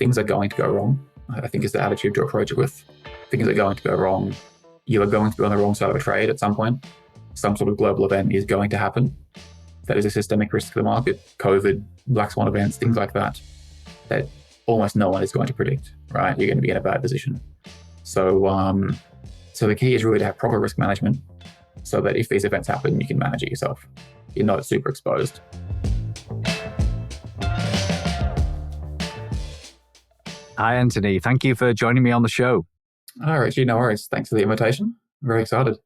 things are going to go wrong, I think is the attitude to approach it with. Things are going to go wrong. You are going to be on the wrong side of a trade at some point. Some sort of global event is going to happen. That is a systemic risk to the market. COVID, black swan events, things like that almost no one is going to predict, right? You're going to be in a bad position. So the key is really to have proper risk management so that if these events happen, you can manage it yourself. You're not super exposed. Hi, Anthony. Thank you for joining me on the show. All right, Richie, no worries. Thanks for the invitation. I'm very excited.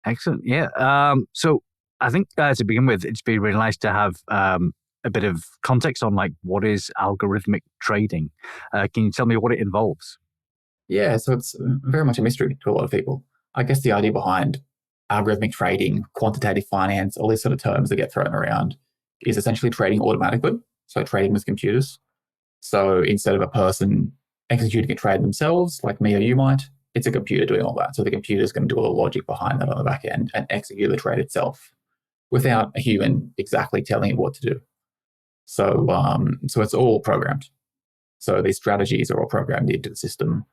Excellent. Yeah. So I think to begin with, it's been really nice to have a bit of context on like what is algorithmic trading. Can you tell me what it involves? Yeah, so it's very much a mystery to a lot of people. I guess the idea behind algorithmic trading, quantitative finance, all these sort of terms that get thrown around is essentially trading automatically. So trading with computers. So instead of a person executing a trade themselves, like me or you might, it's a computer doing all that. So the computer is going to do all the logic behind that on the back end and execute the trade itself without a human exactly telling it what to do. So it's all programmed. So these strategies are all programmed into the system.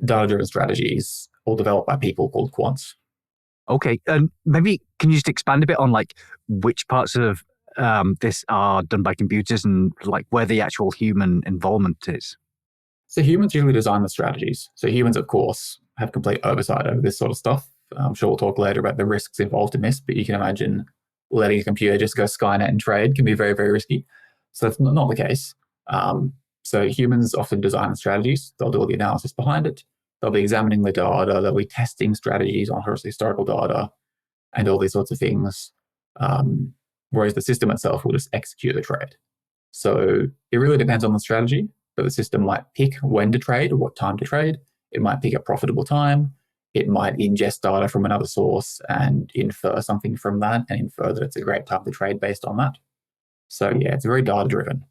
Data-driven strategies, all developed by people called quants. Okay, and maybe can you just expand a bit on like which parts of this are done by computers and like where the actual human involvement is? So humans usually design the strategies. So humans, of course, have complete oversight over this sort of stuff. I'm sure we'll talk later about the risks involved in this, but you can imagine letting a computer just go Skynet and trade can be very, very risky. So that's not the case. So humans often design the strategies. They'll do all the analysis behind it. They'll be examining the data. They'll be testing strategies on historical data and all these sorts of things. Whereas the system itself will just execute the trade. So it really depends on the strategy, but the system might pick when to trade or what time to trade. It might pick a profitable time. It might ingest data from another source and infer something from that and infer that it's a great time to trade based on that. So yeah, it's very data-driven.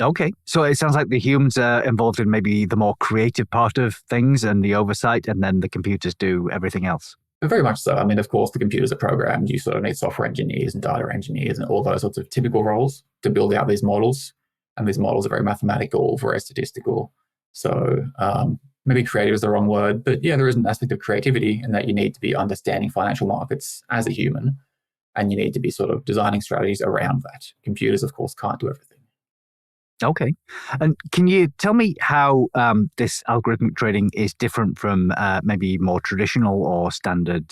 Okay, so it sounds like the humans are involved in maybe the more creative part of things and the oversight, and then the computers do everything else. Very much so. I mean, of course, the computers are programmed. You sort of need software engineers and data engineers and all those sorts of typical roles to build out these models. And these models are very mathematical, very statistical. So maybe creative is the wrong word, but yeah, there is an aspect of creativity in that you need to be understanding financial markets as a human, and you need to be sort of designing strategies around that. Computers, of course, can't do everything. Okay. And can you tell me how this algorithmic trading is different from maybe more traditional or standard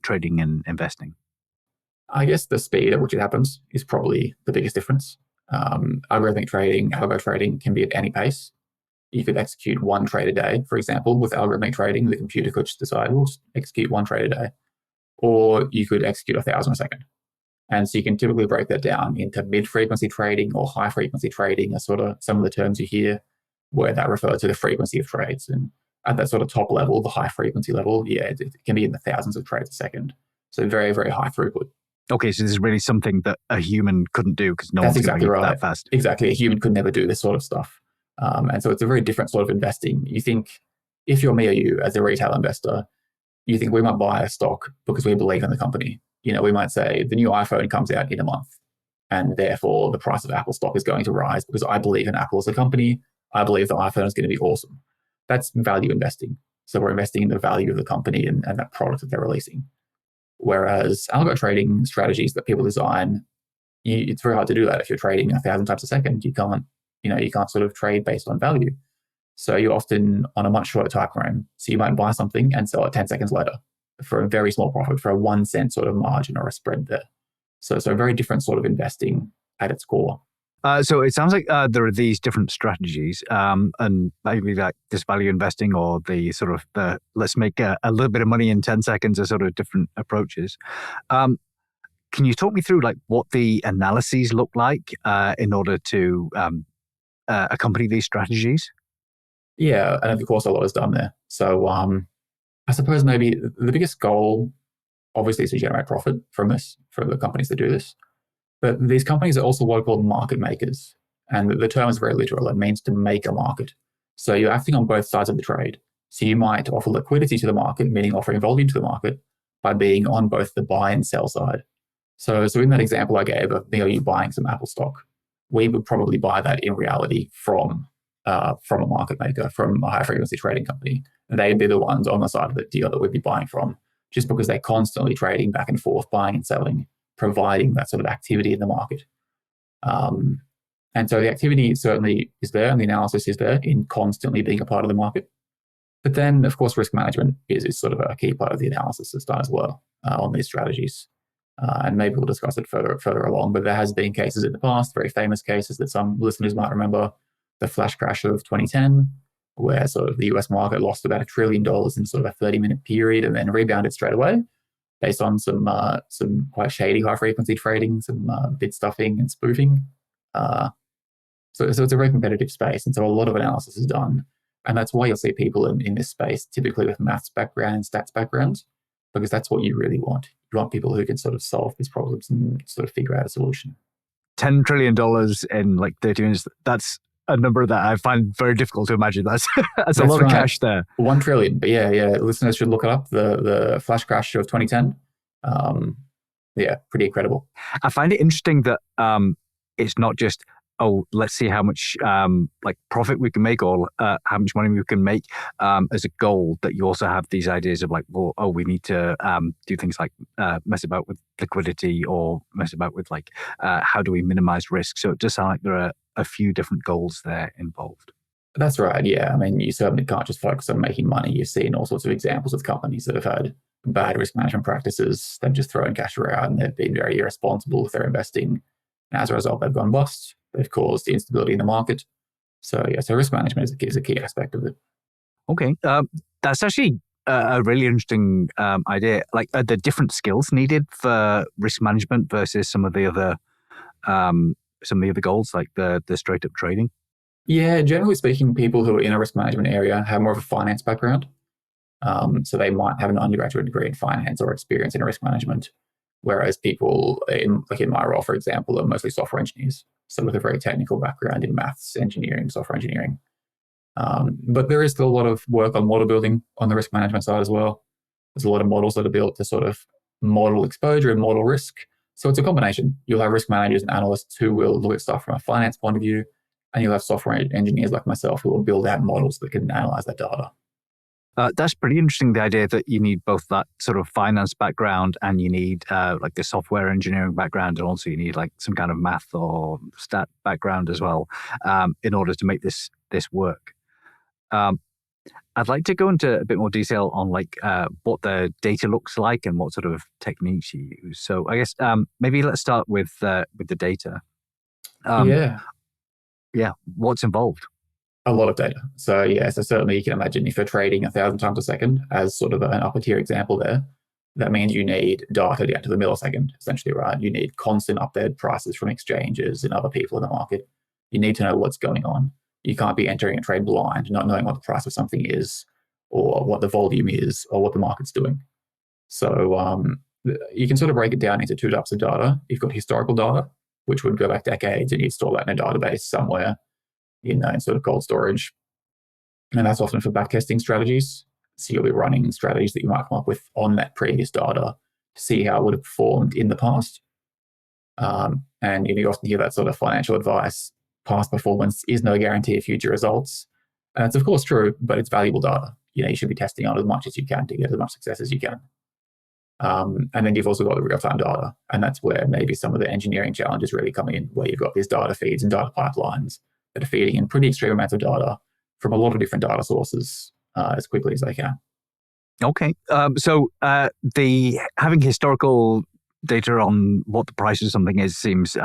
trading and investing? I guess the speed at which it happens is probably the biggest difference. Algorithmic trading, algo trading can be at any pace. You could execute one trade a day, for example. With algorithmic trading, the computer could just decide, we'll just execute one trade a day. Or you could execute 1,000 a second. And so you can typically break that down into mid-frequency trading or high-frequency trading are sort of some of the terms you hear where that refers to the frequency of trades. And at that sort of top level, the high-frequency level, yeah, it can be in the thousands of trades a second. So very, very high throughput. Okay, so this is really something that a human couldn't do because no one's exactly right. That fast. Exactly. A human could never do this sort of stuff. And so it's a very different sort of investing. You think, if you're me or you as a retail investor, you think we might buy a stock because we believe in the company. You know, we might say the new iPhone comes out in a month and therefore the price of Apple stock is going to rise because I believe in Apple as a company. I believe the iPhone is going to be awesome. That's value investing. So we're investing in the value of the company and that product that they're releasing. Whereas algo trading strategies that people design, it's very hard to do that. If you're trading 1,000 times a second, you can't sort of trade based on value. So you're often on a much shorter time frame. So you might buy something and sell it 10 seconds later for a very small profit, for a 1 cent sort of margin or a spread there. So a very different sort of investing at its core. So it sounds like there are these different strategies, and maybe like this value investing or the sort of let's make a little bit of money in 10 seconds are sort of different approaches. Can you talk me through like what the analyses look like in order to accompany these strategies? Yeah, and of course a lot is done there. So I suppose maybe the biggest goal, obviously, is to generate profit from this, for the companies that do this. But these companies are also what are called market makers. And the term is very literal. It means to make a market. So you're acting on both sides of the trade. So you might offer liquidity to the market, meaning offering volume to the market, by being on both the buy and sell side. So in that example I gave of you buying some Apple stock, we would probably buy that in reality from from a market maker, from a high frequency trading company. They'd be the ones on the side of the deal that we'd be buying from, just because they're constantly trading back and forth, buying and selling, providing that sort of activity in the market. And so the activity certainly is there, and the analysis is there in constantly being a part of the market. But then, of course, risk management is sort of a key part of the analysis that's done as well on these strategies. And maybe we'll discuss it further along. But there has been cases in the past, very famous cases that some listeners might remember, the flash crash of 2010, where sort of the US market lost about $1 trillion in sort of a 30-minute period and then rebounded straight away based on some quite shady high-frequency trading, some bid stuffing and spoofing. So it's a very competitive space. And so a lot of analysis is done. And that's why you'll see people in this space, typically with maths backgrounds, stats backgrounds, because that's what you really want. You want people who can sort of solve these problems and sort of figure out a solution. $10 trillion in like 30 minutes, that's a number that I find very difficult to imagine. That's a lot of cash there. 1 trillion. But yeah, listeners should look it up. The flash crash of 2010. Pretty incredible. I find it interesting that it's not just, let's see how much like profit we can make or how much money we can make as a goal, that you also have these ideas of like, we need to do things like mess about with liquidity or mess about with like how do we minimize risk. So it does sound like there are a few different goals there involved. That's right. Yeah. I mean, you certainly can't just focus on making money. You've seen all sorts of examples of companies that have had bad risk management practices. They've just thrown cash around and they've been very irresponsible with their investing. And as a result, they've gone bust. They've caused instability in the market. So risk management is a key aspect of it. Okay. That's actually a really interesting idea. Like, are there different skills needed for risk management versus some of the other goals, like the straight up trading? Yeah, generally speaking, people who are in a risk management area have more of a finance background. So they might have an undergraduate degree in finance or experience in risk management, whereas people in my role, for example, are mostly software engineers, so with a very technical background in maths, engineering, software engineering. But there is still a lot of work on model building on the risk management side as well. There's a lot of models that are built to sort of model exposure and model risk. So it's a combination. You'll have risk managers and analysts who will look at stuff from a finance point of view, and you'll have software engineers like myself who will build out models that can analyze that data. That's pretty interesting, the idea that you need both that sort of finance background and you need like the software engineering background, and also you need like some kind of math or stat background as well in order to make this work. I'd like to go into a bit more detail on like what the data looks like and what sort of techniques you use. So I guess maybe let's start with the data. Yeah, what's involved? A lot of data. So certainly you can imagine if you're trading 1,000 times a second, as sort of an upper tier example there, that means you need data down to the millisecond, essentially, right? You need constant updated prices from exchanges and other people in the market. You need to know what's going on. You can't be entering a trade blind, not knowing what the price of something is, or what the volume is, or what the market's doing. So you can sort of break it down into two types of data. You've got historical data, which would go back decades, and you'd store that in a database somewhere, in sort of cold storage. And that's often for backtesting strategies. So you'll be running strategies that you might come up with on that previous data to see how it would have performed in the past. And you often hear that sort of financial advice, past performance is no guarantee of future results. And it's of course true, but it's valuable data. You should be testing on as much as you can to get as much success as you can. And then you've also got the real-time data. And that's where maybe some of the engineering challenges really come in, where you've got these data feeds and data pipelines that are feeding in pretty extreme amounts of data from a lot of different data sources as quickly as they can. Okay. So the having historical data on what the price of something is seems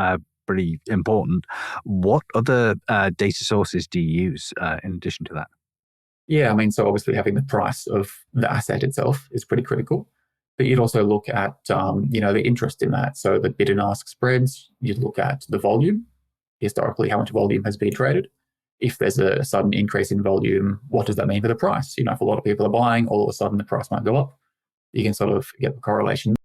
pretty important. What other data sources do you use in addition to that? Yeah, I mean, so obviously having the price of the asset itself is pretty critical. But you'd also look at, the interest in that. So the bid and ask spreads, you'd look at the volume, historically, how much volume has been traded. If there's a sudden increase in volume, what does that mean for the price? If a lot of people are buying, all of a sudden the price might go up. You can sort of get the correlation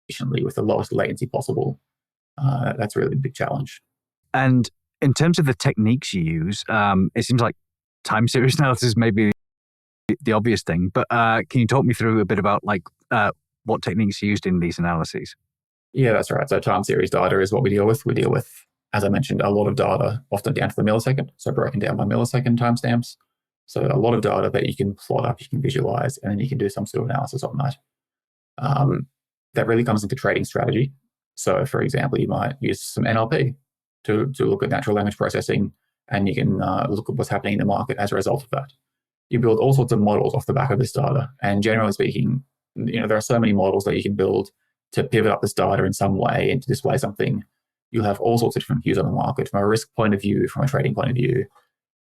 efficiently with the lowest latency possible. That's really a big challenge. And in terms of the techniques you use, it seems like time series analysis may be the obvious thing, but can you talk me through a bit about what techniques are used in these analyses? Yeah, that's right. So time series data is what we deal with. We deal with, as I mentioned, a lot of data, often down to the millisecond, so broken down by millisecond timestamps. So a lot of data that you can plot up, you can visualize, and then you can do some sort of analysis on that. That really comes into trading strategy. So, for example, you might use some NLP to look at natural language processing, and you can look at what's happening in the market as a result of that. You build all sorts of models off the back of this data. And generally speaking, there are so many models that you can build to pivot up this data in some way and to display something. You'll have all sorts of different views on the market from a risk point of view, from a trading point of view,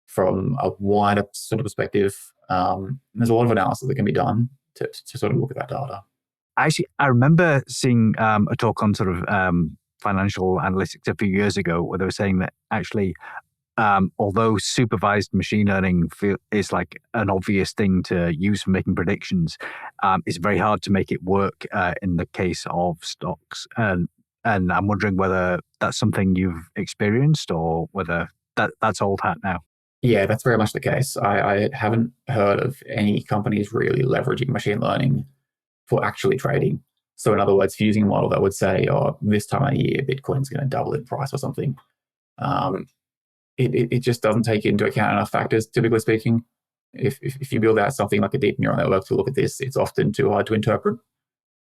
from a wider sort of perspective. There's a lot of analysis that can be done to sort of look at that data. Actually, I remember seeing a talk on sort of financial analytics a few years ago where they were saying that actually, although supervised machine learning is like an obvious thing to use for making predictions, it's very hard to make it work in the case of stocks. And I'm wondering whether that's something you've experienced or whether that's old hat now. Yeah, that's very much the case. I haven't heard of any companies really leveraging machine learning for actually trading. So in other words, using a model that would say, this time of year, Bitcoin's going to double in price or something. It just doesn't take into account enough factors, typically speaking. If you build out something like a deep neural network to look at this, it's often too hard to interpret.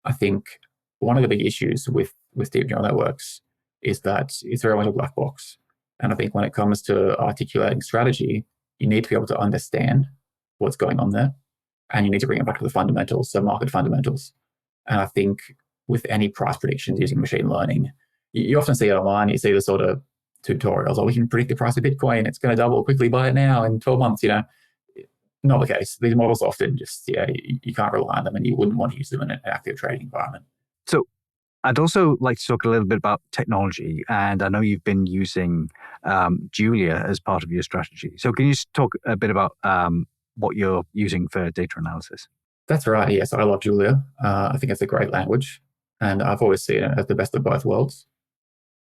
I think one of the big issues with deep neural networks is that it's very much a black box. And I think when it comes to articulating strategy, you need to be able to understand what's going on there. And you need to bring it back to the fundamentals, so market fundamentals. And I think with any price predictions using machine learning, you often see it online, you see the sort of tutorials, we can predict the price of Bitcoin, it's going to double quickly, buy it now in 12 months, Not the case. These models often just, you can't rely on them and you wouldn't want to use them in an active trading environment. So I'd also like to talk a little bit about technology. And I know you've been using Julia as part of your strategy. So can you just talk a bit about what you're using for data analysis? That's right. Yes, I love Julia. I think it's a great language. And I've always seen it as the best of both worlds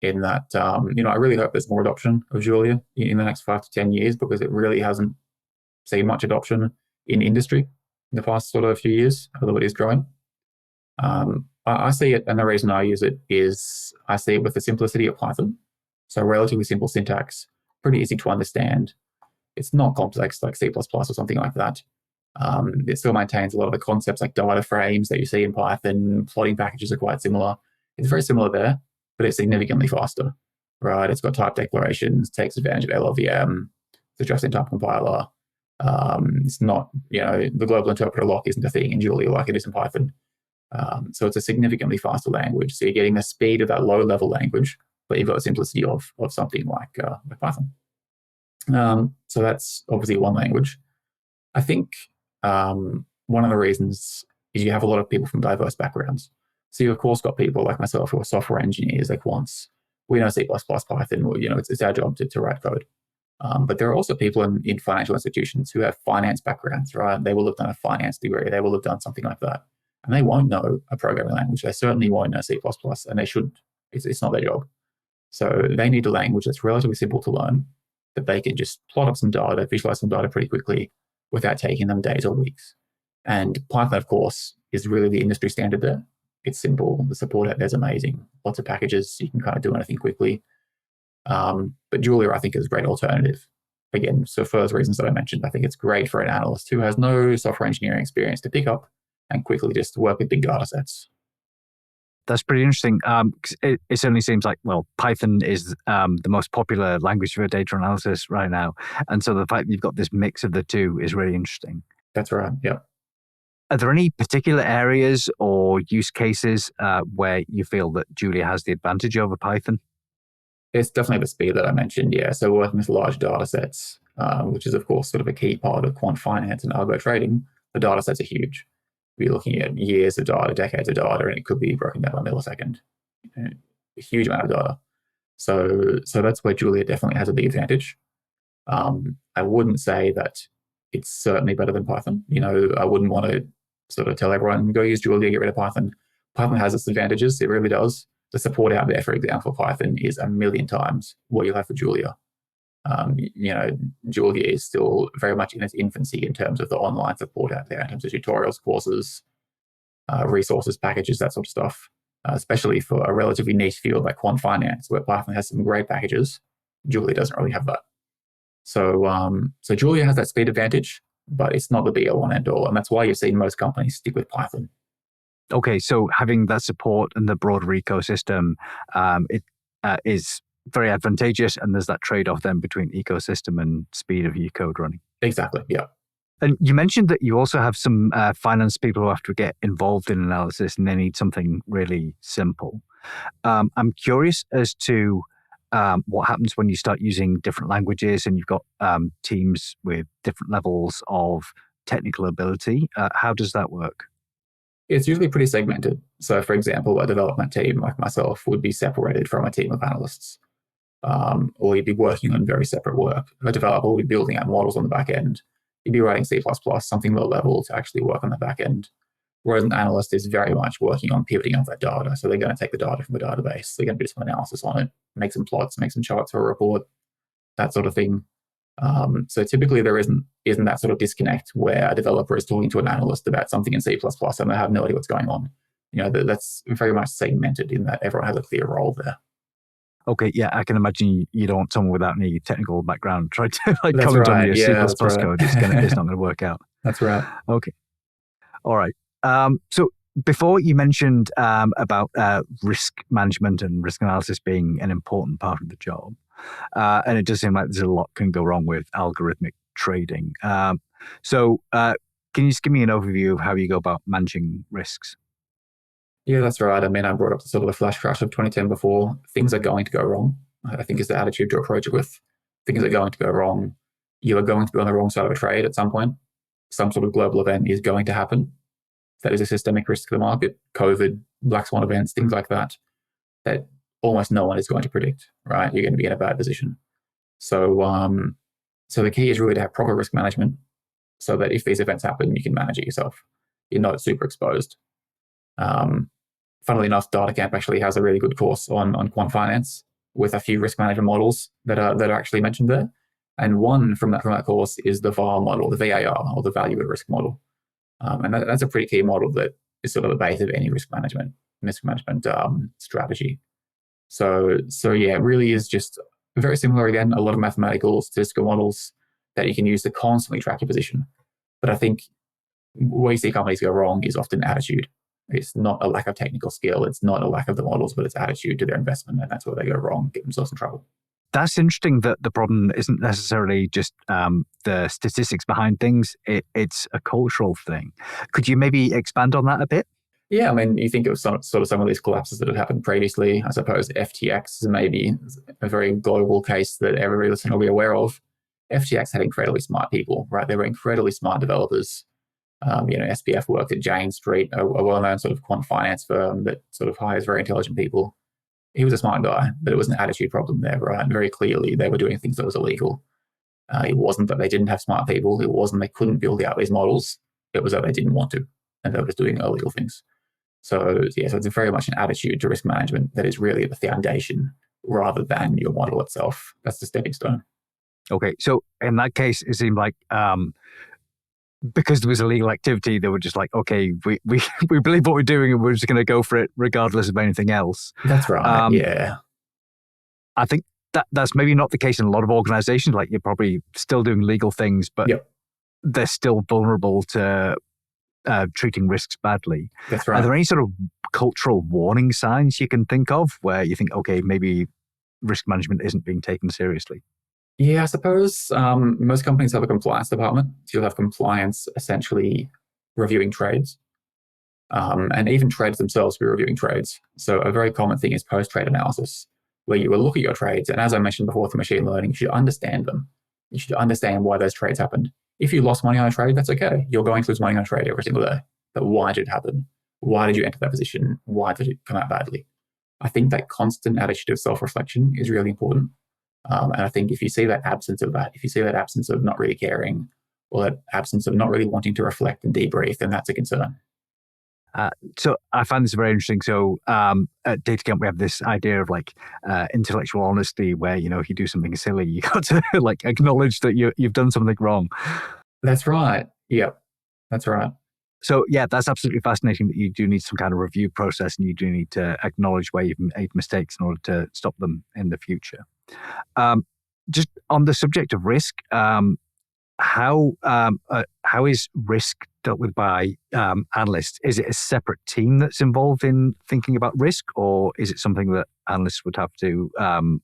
in that, I really hope there's more adoption of Julia in the next 5 to 10 years because it really hasn't seen much adoption in industry in the past sort of few years, although it is growing. I see it, and the reason I use it is I see it with the simplicity of Python. So relatively simple syntax, pretty easy to understand. It's not complex like C++ or something like that. It still maintains a lot of the concepts like data frames that you see in Python. Plotting packages are quite similar. It's very similar there, but it's significantly faster, right? It's got type declarations, takes advantage of LLVM, it's a just-in-time compiler. It's not, the global interpreter lock isn't a thing in Julia like it is in Python. So it's a significantly faster language. So you're getting the speed of that low-level language, but you've got the simplicity of something like Python. So that's obviously one language. I think one of the reasons is you have a lot of people from diverse backgrounds. So you've, of course, got people like myself who are software engineers, they're quants. We know C++, Python, it's our job to write code. But there are also people in financial institutions who have finance backgrounds, right? They will have done a finance degree. They will have done something like that. And they won't know a programming language. They certainly won't know C++, and they shouldn't. It's not their job. So they need a language that's relatively simple to learn, that they can just plot up some data, visualize some data pretty quickly without taking them days or weeks. And Python, of course, is really the industry standard there. It's simple. The support out there is amazing. Lots of packages. You can kind of do anything quickly. But Julia, I think, is a great alternative. Again, so for those reasons that I mentioned, I think it's great for an analyst who has no software engineering experience to pick up and quickly just work with big data sets. That's pretty interesting. It certainly seems like, Python is the most popular language for data analysis right now. And so the fact that you've got this mix of the two is really interesting. That's right. Yeah. Are there any particular areas or use cases where you feel that Julia has the advantage over Python? It's definitely the speed that I mentioned. Yeah. So working with large data sets, which is, of course, sort of a key part of quant finance and algo trading, the data sets are huge. We're looking at years of data, decades of data, and it could be broken down by millisecond. A huge amount of data. So that's where Julia definitely has a big advantage. I wouldn't say that it's certainly better than Python. I wouldn't want to sort of tell everyone, go use Julia, get rid of Python. Python has its advantages. It really does. The support out there, for example, for Python is a million times what you'll have for Julia. Julia is still very much in its infancy in terms of the online support out there, in terms of tutorials, courses, resources, packages, that sort of stuff, especially for a relatively niche field like quant finance, where Python has some great packages. Julia doesn't really have that. So Julia has that speed advantage, but it's not the be-all and end-all, and that's why you've seen most companies stick with Python. Okay, so having that support and the broader ecosystem, it is very advantageous, and there's that trade-off then between ecosystem and speed of your code running. Exactly, yeah. And you mentioned that you also have some finance people who have to get involved in analysis, and they need something really simple. I'm curious as to what happens when you start using different languages and you've got teams with different levels of technical ability. How does that work? It's usually pretty segmented. So, for example, a development team like myself would be separated from a team of analysts, or you'd be working on very separate work. A developer would be building out models on the back end. You'd be writing C++, something low level to actually work on the back end. Whereas an analyst is very much working on pivoting off that data. So they're going to take the data from the database. They're going to do some analysis on it, make some plots, make some charts for a report, that sort of thing. So typically there isn't that sort of disconnect where a developer is talking to an analyst about something in C++ and they have no idea what's going on. That's very much segmented in that everyone has a clear role there. Okay, yeah, I can imagine you don't want someone without any technical background try to That's comment right. on your Yeah, C++ code. It's not going to work out. That's right. Okay, all right. So before you mentioned about risk management and risk analysis being an important part of the job, and it does seem like there's a lot can go wrong with algorithmic trading. So can you just give me an overview of how you go about managing risks? Yeah, that's right. I mean, I brought up the sort of the flash crash of 2010 before. Things are going to go wrong, I think, is the attitude to approach it with. Things are going to go wrong. You are going to be on the wrong side of a trade at some point. Some sort of global event is going to happen. That is a systemic risk to the market. COVID, black swan events, things like that almost no one is going to predict, right? You're going to be in a bad position. So the key is really to have proper risk management so that if these events happen, you can manage it yourself. You're not super exposed. Funnily enough, DataCamp actually has a really good course on quant finance with a few risk management models that are actually mentioned there. And one from that course is the VAR model, the VAR, or the value at risk model. And that's a pretty key model that is sort of the base of any risk management strategy. So yeah, it really is just very similar again, a lot of mathematical, statistical models that you can use to constantly track your position. But I think where you see companies go wrong is often attitude. It's not a lack of technical skill. It's not a lack of the models, but it's attitude to their investment. And that's where they go wrong, get themselves in trouble. That's interesting that the problem isn't necessarily just the statistics behind things. It's a cultural thing. Could you maybe expand on that a bit? Yeah, I mean, you think of some of these collapses that have happened previously. I suppose FTX is maybe a very global case that every listener will be aware of. FTX had incredibly smart people, right? They were incredibly smart developers. SPF worked at Jane Street, a well-known sort of quant finance firm that sort of hires very intelligent people. He was a smart guy, but it was an attitude problem there, right? Very clearly, they were doing things that was illegal. It wasn't that they didn't have smart people. It wasn't they couldn't build out these models. It was that they didn't want to, and they were just doing illegal things. So it's very much an attitude to risk management that is really the foundation rather than your model itself. That's the stepping stone. Okay, so in that case, it seemed like because there was illegal activity, they were just like, okay, we believe what we're doing and we're just going to go for it regardless of anything else. That's right, yeah. I think that's maybe not the case in a lot of organizations. Like you're probably still doing legal things, but they're still vulnerable to treating risks badly. That's right. Are there any sort of cultural warning signs you can think of where you think, okay, maybe risk management isn't being taken seriously? Yeah, I suppose most companies have a compliance department. So you'll have compliance essentially reviewing trades. And even traders themselves will be reviewing trades. So a very common thing is post-trade analysis, where you will look at your trades. And as I mentioned before with machine learning, you should understand them. You should understand why those trades happened. If you lost money on a trade, that's okay. You're going to lose money on a trade every single day. But why did it happen? Why did you enter that position? Why did it come out badly? I think that constant attitude of self-reflection is really important. And I think if you see that absence of that, if you see that absence of not really caring, or that absence of not really wanting to reflect and debrief, then that's a concern. So I find this very interesting. So at DataCamp, we have this idea of like intellectual honesty, where if you do something silly, you got to like acknowledge that you've done something wrong. That's right. Yep, that's right. So yeah, that's absolutely fascinating that you do need some kind of review process, and you do need to acknowledge where you've made mistakes in order to stop them in the future. Just on the subject of risk, how is risk dealt with by analysts? Is it a separate team that's involved in thinking about risk, or is it something that analysts would have to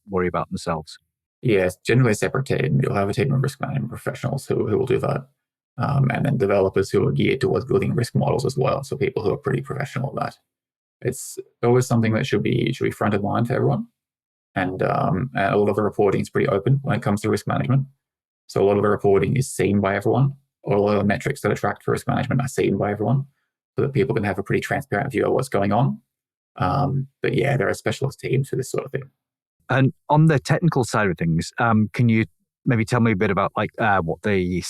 worry about themselves? Yeah, it's generally a separate team. You'll have a team of risk management professionals who will do that. And then developers who are geared towards building risk models as well. So people who are pretty professional at that. It's always something that should be front of mind for everyone. And a lot of the reporting is pretty open when it comes to risk management. So a lot of the reporting is seen by everyone, or a lot of the metrics that are tracked for risk management are seen by everyone, so that people can have a pretty transparent view of what's going on. But yeah, there are specialist teams for this sort of thing. And on the technical side of things, can you maybe tell me a bit about like what the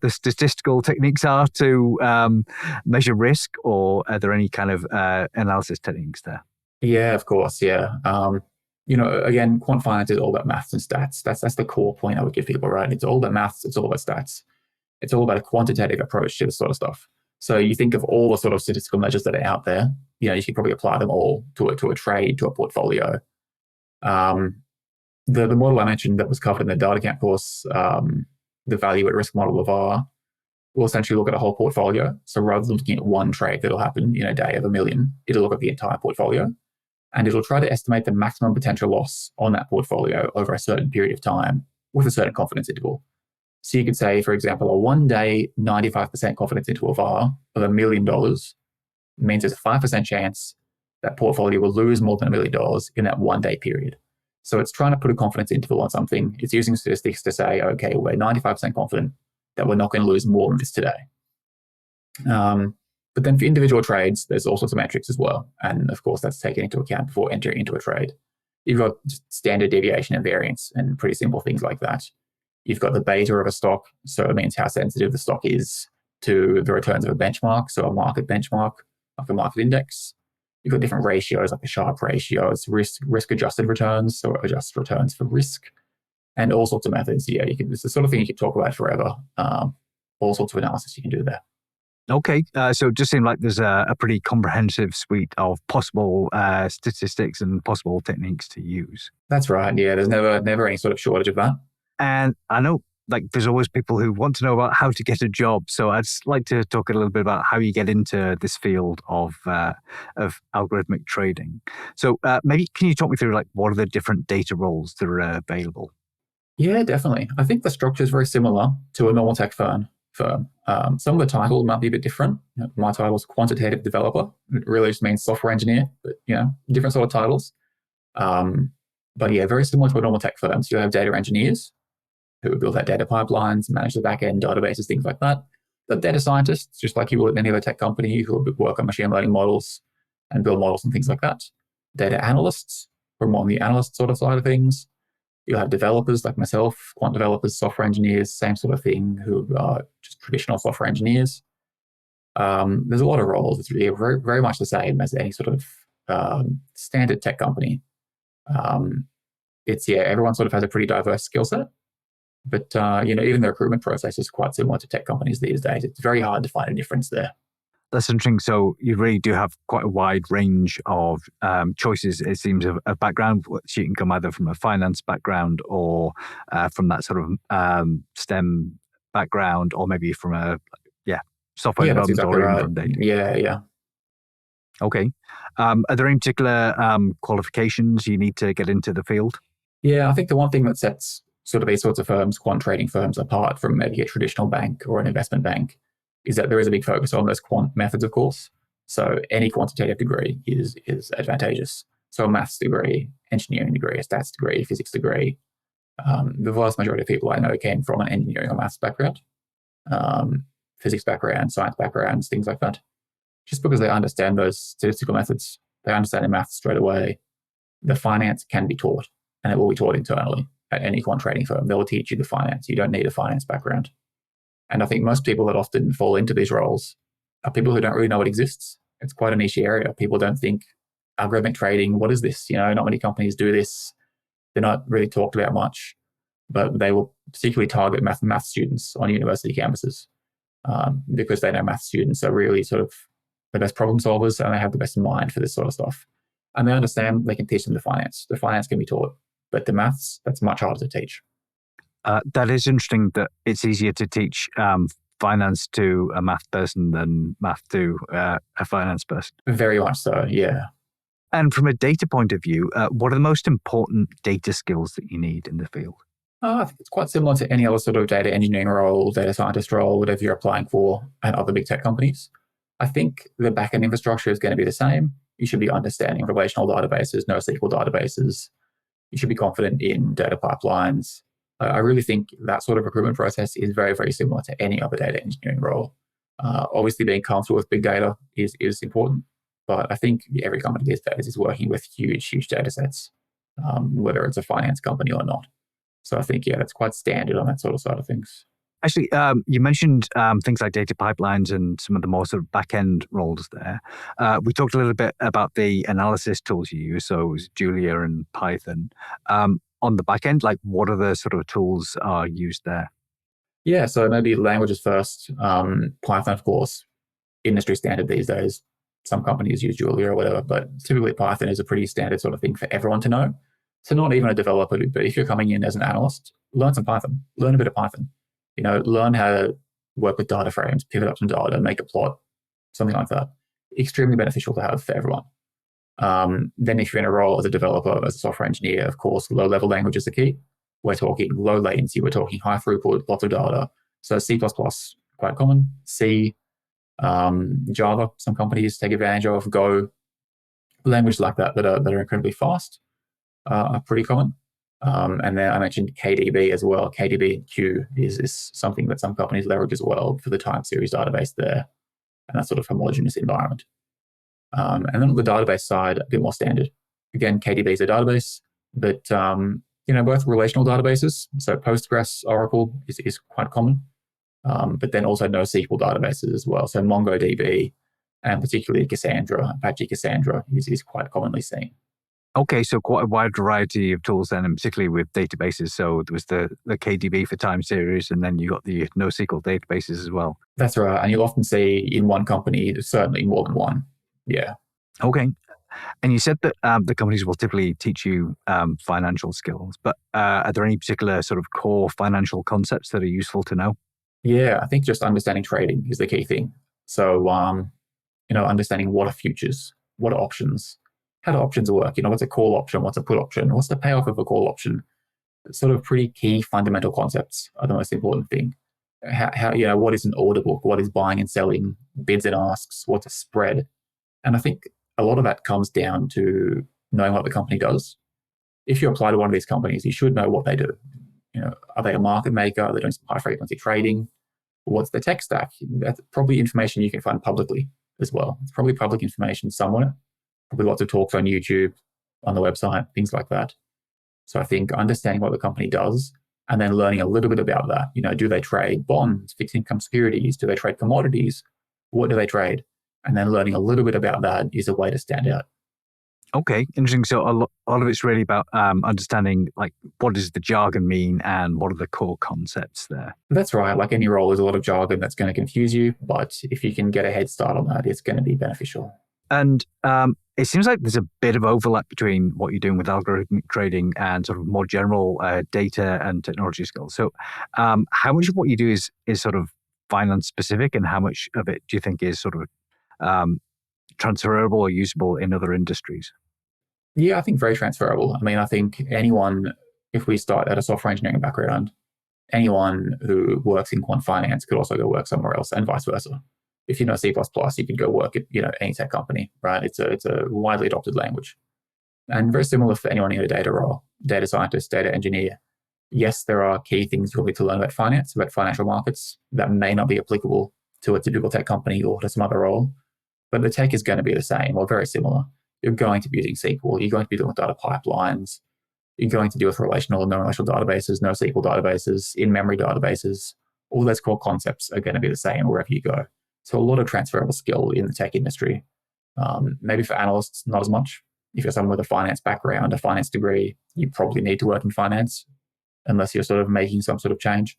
statistical techniques are to measure risk, or are there any kind of analysis techniques there? Yeah, of course. Yeah. Again, quant finance is all about maths and stats. That's the core point I would give people, right? It's all about maths. It's all about stats. It's all about a quantitative approach to this sort of stuff. So you think of all the sort of statistical measures that are out there. You could probably apply them all to a trade, to a portfolio. The model I mentioned that was covered in the DataCamp course, the value at risk model of R, will essentially look at a whole portfolio. So rather than looking at one trade that'll happen in a day of a million, it'll look at the entire portfolio, and it'll try to estimate the maximum potential loss on that portfolio over a certain period of time with a certain confidence interval. So you could say, for example, a 1 day 95% confidence interval VAR of $1 million means there's a 5% chance that portfolio will lose more than $1 million in that 1 day period. So it's trying to put a confidence interval on something. It's using statistics to say, okay, we're 95% confident that we're not going to lose more than this today. But then for individual trades, there's all sorts of metrics as well. And of course, that's taken into account before entering into a trade. You've got standard deviation and variance and pretty simple things like that. You've got the beta of a stock. So it means how sensitive the stock is to the returns of a benchmark. So a market benchmark, like a market index. You've got different ratios, like the Sharpe ratio. It's risk-adjusted returns, so it adjusts returns for risk. And all sorts of methods. Yeah, it's the sort of thing you could talk about forever. All sorts of analysis you can do there. Okay, so it just seemed like there's a pretty comprehensive suite of possible statistics and possible techniques to use. That's right. Yeah, there's never any sort of shortage of that. And I know, like, there's always people who want to know about how to get a job. So I'd like to talk a little bit about how you get into this field of algorithmic trading. So maybe can you talk me through like what are the different data roles that are available? Yeah, definitely. I think the structure is very similar to a normal tech firm. Some of the titles might be a bit different. My title is Quantitative Developer. It really just means software engineer, but different sort of titles. But yeah, very similar to a normal tech firm. So you have data engineers who build out data pipelines, manage the back-end databases, things like that. The data scientists, just like you would at any other tech company, who work on machine learning models and build models and things like that. Data analysts, who are more on the analyst sort of side of things. You'll have developers like myself, quant developers, software engineers, same sort of thing, who are just traditional software engineers. There's a lot of roles. It's really very, very much the same as any sort of standard tech company. Everyone sort of has a pretty diverse skill set. But, even the recruitment process is quite similar to tech companies these days. It's very hard to find a difference there. That's interesting. So you really do have quite a wide range of choices, it seems, of background. So you can come either from a finance background or from that sort of STEM background, or maybe from software development, exactly or even right. from data. Yeah. Okay. Are there any particular qualifications you need to get into the field? Yeah, I think the one thing that sets sort of these sorts of firms, quant trading firms, apart from maybe a traditional bank or an investment bank, is that there is a big focus on those quant methods, of course. So any quantitative degree is advantageous. So a maths degree, engineering degree, a stats degree, physics degree. The vast majority of people I know came from an engineering or maths background, physics background, science backgrounds, things like that. Just because they understand those statistical methods, they understand the maths straight away. The finance can be taught, and it will be taught internally at any quant trading firm. They will teach you the finance. You don't need a finance background. And I think most people that often fall into these roles are people who don't really know it exists. It's quite a niche area. People don't think algorithmic trading, what is this? Not many companies do this. They're not really talked about much, but they will particularly target math students on university campuses because they know math students are really sort of the best problem solvers and they have the best mind for this sort of stuff. And they understand they can teach them the finance. The finance can be taught, but the maths, that's much harder to teach. That is interesting that it's easier to teach finance to a math person than math to a finance person. Very much so, yeah. And from a data point of view, what are the most important data skills that you need in the field? I think it's quite similar to any other sort of data engineering role, data scientist role, whatever you're applying for at other big tech companies. I think the backend infrastructure is going to be the same. You should be understanding relational databases, NoSQL databases. You should be confident in data pipelines. I really think that sort of recruitment process is very, very similar to any other data engineering role. Obviously, being comfortable with big data is important, but I think every company these days is working with huge, huge data sets, whether it's a finance company or not. So I think, that's quite standard on that sort of side of things. Actually, you mentioned things like data pipelines and some of the more sort of back-end roles there. We talked a little bit about the analysis tools you use, so it was Julia and Python. On the back end, like what are the sort of tools are used there? Yeah, so maybe languages first. Python, of course, industry standard these days. Some companies use Julia or whatever, but typically Python is a pretty standard sort of thing for everyone to know. So not even a developer, but if you're coming in as an analyst, learn some Python, learn a bit of Python. Learn how to work with data frames, pivot up some data, make a plot, something like that. Extremely beneficial to have for everyone. Then if you're in a role as a developer, as a software engineer, of course, low-level languages are key. We're talking low latency, we're talking high throughput, lots of data. So C++, quite common. C, Java, some companies take advantage of. Go, languages like that are incredibly fast are pretty common. And then I mentioned KDB as well. KDB is something that some companies leverage as well for the time series database there, and that sort of homogeneous environment. And then on the database side, a bit more standard. Again, KDB is a database, but both relational databases, so Postgres, Oracle is quite common, but then also NoSQL databases as well. So MongoDB and particularly Cassandra, Apache Cassandra is quite commonly seen. Okay, so quite a wide variety of tools then, and particularly with databases. So there was the KDB for time series, and then you got the NoSQL databases as well. That's right. And you'll often see in one company, certainly more than one. Yeah. Okay. And you said that the companies will typically teach you financial skills, but are there any particular sort of core financial concepts that are useful to know? Yeah, I think just understanding trading is the key thing. So, understanding what are futures, what are options, how do options work? What's a call option? What's a put option? What's the payoff of a call option? Sort of pretty key fundamental concepts are the most important thing. How what is an order book? What is buying and selling? Bids and asks? What's a spread? And I think a lot of that comes down to knowing what the company does. If you apply to one of these companies, you should know what they do. Are they a market maker? Are they doing some high frequency trading? What's the tech stack? That's probably information you can find publicly as well. It's probably public information somewhere. Probably lots of talks on YouTube, on the website, things like that. So I think understanding what the company does and then learning a little bit about that. Do they trade bonds, fixed income securities? Do they trade commodities? What do they trade? And then learning a little bit about that is a way to stand out. Okay, interesting. So a lot of it's really about understanding like what does the jargon mean and what are the core concepts there. That's right. Like any role, there's a lot of jargon that's going to confuse you, but if you can get a head start on that, it's going to be beneficial. And it seems like there's a bit of overlap between what you're doing with algorithmic trading and sort of more general data and technology skills. So how much of what you do is sort of finance specific, and how much of it do you think is sort of transferable or usable in other industries? Yeah, I think very transferable. I mean, I think anyone, if we start at a software engineering background, anyone who works in quant finance could also go work somewhere else, and vice versa. If you know C++, you could go work at any tech company, right? It's a widely adopted language, and very similar for anyone in a data role, data scientist, data engineer. Yes, there are key things you'll need to learn about finance, about financial markets that may not be applicable to a typical tech company or to some other role, but the tech is going to be the same or very similar. You're going to be using SQL. You're going to be dealing with data pipelines. You're going to deal with relational and non-relational databases, NoSQL databases, in-memory databases. All those core concepts are going to be the same wherever you go. So a lot of transferable skill in the tech industry. Maybe for analysts, not as much. If you're someone with a finance background, a finance degree, you probably need to work in finance unless you're sort of making some sort of change.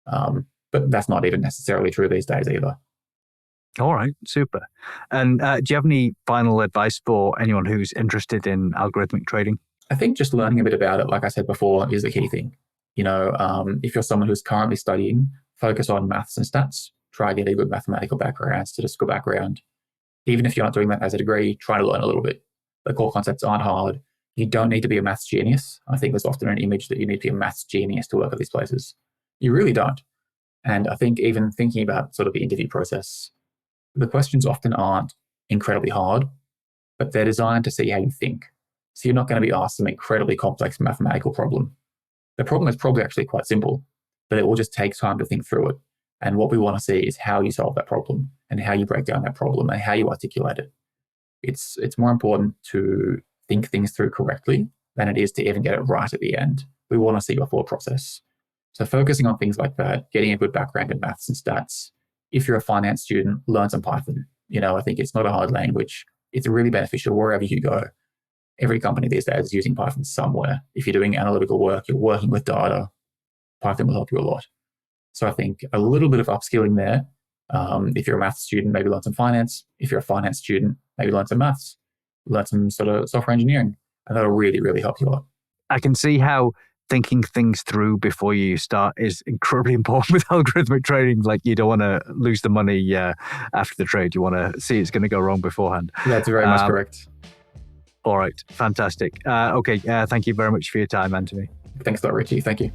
But that's not even necessarily true these days either. All right, super. And do you have any final advice for anyone who's interested in algorithmic trading? I think just learning a bit about it, like I said before, is the key thing. If you're someone who's currently studying, focus on maths and stats. Try getting a good mathematical background, statistical background. Even if you're not doing that as a degree, try to learn a little bit. The core concepts aren't hard. You don't need to be a maths genius. I think there's often an image that you need to be a maths genius to work at these places. You really don't. And I think even thinking about sort of the interview process, the questions often aren't incredibly hard, but they're designed to see how you think. So you're not going to be asked some incredibly complex mathematical problem. The problem is probably actually quite simple, but it will just take time to think through it. And what we want to see is how you solve that problem and how you break down that problem and how you articulate it. It's more important to think things through correctly than it is to even get it right at the end. We want to see your thought process. So focusing on things like that, getting a good background in maths and stats. If you're a finance student, learn some Python. I think it's not a hard language. It's really beneficial wherever you go. Every company these days is using Python somewhere. If you're doing analytical work, you're working with data, Python will help you a lot. So I think a little bit of upskilling there. If you're a maths student, maybe learn some finance. If you're a finance student, maybe learn some maths, learn some sort of software engineering, and that'll really, really help you a lot. I can see how thinking things through before you start is incredibly important with algorithmic trading. Like, you don't want to lose the money after the trade. You want to see it's going to go wrong beforehand. That's very much correct. All right. Fantastic. Okay. Thank you very much for your time, Anthony. Thanks a lot, Richie. Thank you.